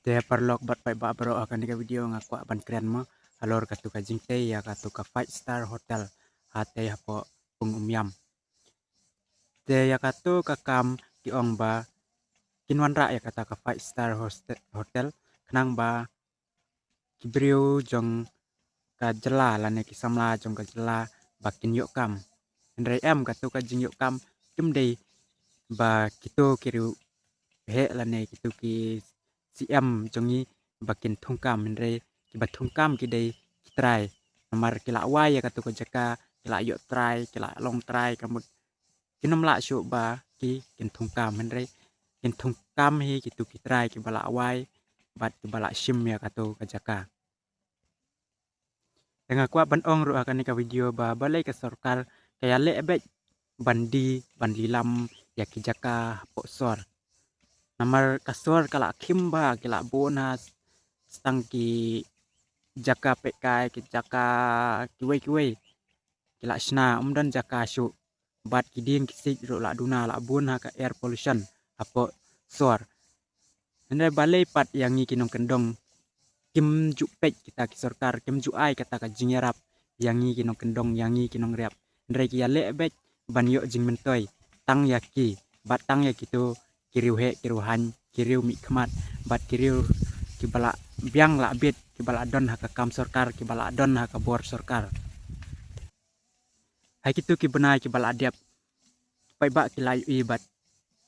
Te perlok bat pai ba bro akan di video ngaku ban keren mo alor katu ka jingte ya katu ka 5-star hotel hate ya po pungumyam. Te ya katu ka kam ki ong ba kinwan ra ya kata ka 5-star hotel kenang ba kibriu jong ka jela lane ki samla jong ka jela bakin yok kam. Ndrai em katu ka jing yok kam tum dei ba kitu kiru he lane kitu ki CM jongi bakin thungkam hendre ki bathungkam ki dei try namar kila wai ya katu ko jaka kila yo try kila long try kamut kinom la shu ba ki kin thungkam hendre kin thungkam hi kitu ki try ki bala wai bat ki bala shim ya katu ko jaka tengah kwa ban ong ru akan ka video ba balai ka sarkar kaya le be bandi lam ya ki jaka posor namar kasor kala kimba kila bonus stang ki jaka pekai ki jaka kiwe kila shna umdan jaka shu bat kiding kisik ro la duna la bun ha ka air pollution apo sor ande balai pat yang ni kinong kendong kim ju pek kita ki sarkar kim ju ai kata ka jingerap yang ni kinong kendong yang ni kinong riap ndre ki ale bet ban yo jing mentoy tang yaki bat tang ya kitu kiriu he kiruhan kiriu mi khmat bat kiriu kibala biang la bit kibala don ha ka kam sarkar kibala don ha ka bor sarkar hai kitu ki benai kibala diap pai ba kilai i bat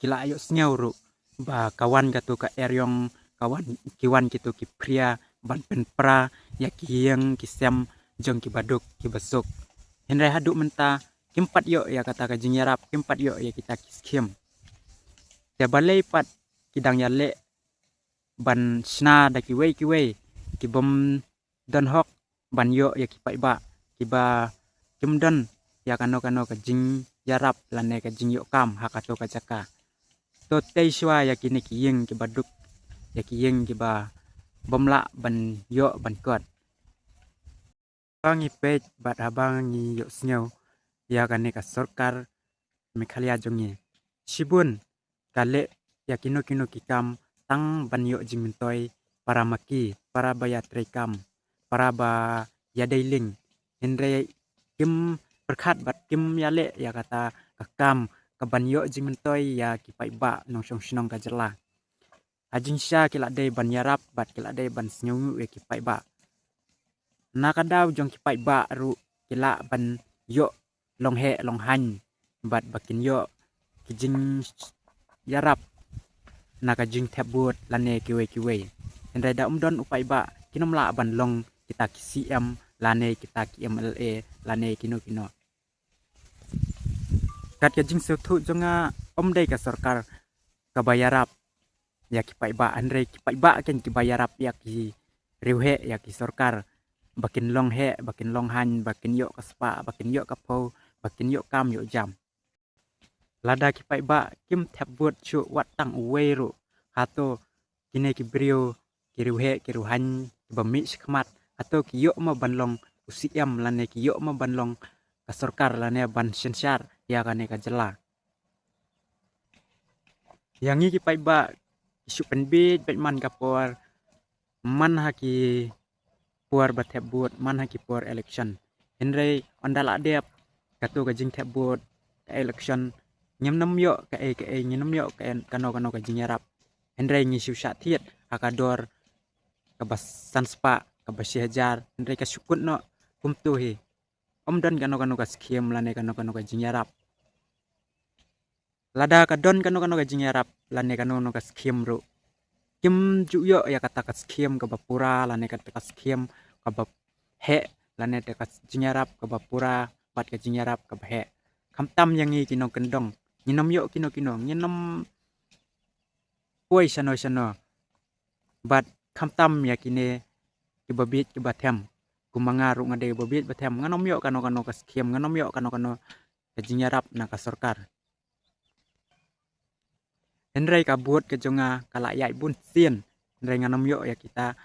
kila ayo snyau ru ba kawan katu ka eryong kawan kiwan kitu ki pria ban pen pra ya ki yang ki sem jong ki baduk ki besuk henrai haduk menta kimpat yo ya kata ka jingyarap kimpat yo ya kita kiskim ya balai pat kidang ya le ban sna da ki wei ki bom don hok ban yo ya ki pai ba ki ba kim don ya kano ka jing yarap lane ka jing yo kam hakato ka jaka to tei shwa ya ki ne ki yeng ki baduk ya ki yeng ki ba bomla ban yo ban kot bangi pej bat abang ni yo snyau ya kane ka sarkar mekhalia jongi shibun kale ya kino ki kam tang ban yo jingmentoy para maki para baya trekam para ba ya dailing henre kim perkhat bat kim ya le ya kata kakam ka ban yo jingmentoy ya ki pai ba nong song shnong ka jela ajing sha kila dei ban yarap bat kila dei ban snyu e ki pai ba nakadaw jong ki pai ba ru kila ban yo long he long han bat bakin yo ki jing yarap naka jing tabut lane kiwe henrai da umdon upai ba kinom la ban long kita ki CM lane kita ki MLA lane kino kat ka jing thu jonga dei ka sarkar ka bayarap ya ki pai ba henrai ki pai ba ken ki bayarap ya ki riuhe ya ki sarkar bakin long he bakin long han bakin yo ka spa bakin yo ka pho bakin yo kam yo jam lada ki pai ba kim tabut chu wat tang uwe ru hato kine ki brio ki riuhe ki ruhan ba mi khmat hato ki yo ma banlong usiam lane ki yo ma banlong ka sarkar lane ban sensyar ya kane ka jela yang ki pai ba isu penbit bet man ka por man ha ki por ba tabut man ha ki por election henry ondala dep katu ka jing tabut election nyam nam yo ka e nyam yo ka kano ka jingarap henry ngi shu sha thiet akador ka bas sanspa ka basi hajar henry ka sukut no kumtu hi don kano ka skiem lane kano ka jingarap lada ka don kano ka jingarap lane kano ka skiem ru kim ju yo ya kata ka skiem ka bapura lane ka skiem ka bap he lane ka jingarap ka bapura bat ka jingarap ka he kam tam yang ngi kinong kendong nginom yo kino nginom poi sano bat kam tam ya kine ki babit ki bathem kumanga ru ngade babit bathem nganom yo kano ka skiem nganom yo kano ka jingarap na ka sarkar henrai ka buat ke jonga kala yai bun sien henrai nganom yo ya kita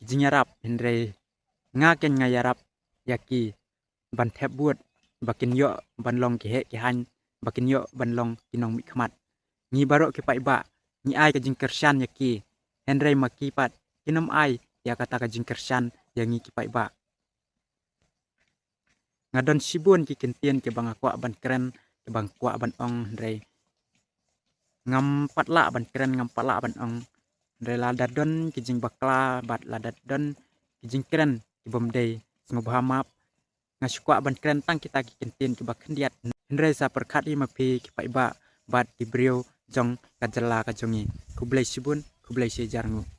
ki jingarap henrai ngaken ngayarap ya ki ban thep buat bakin yo ban long ki he ki han bakin yo ban long kinong mi khmat ngi baro ki pai ba ni ai ka jing kershan ya ki Henry makipat kinam ai ya kata ka jingkersan yang kipai ba. Ngadon sibun ki kentien ke bang akwa ban keren ke bang kwa ban ong Henry. Ngam patla ban keren ngam patla ban ong. Henry ladat don ki jing bakla bat ladat don ki jing keren ki bomdei ngobhamap ngasukwa ban keren tang kita ki kentien ki bak kendiat. Henry sa perkat i mapi kipai ba bat di brio jong kajala kajongi kublai sibun kublai sejarngu.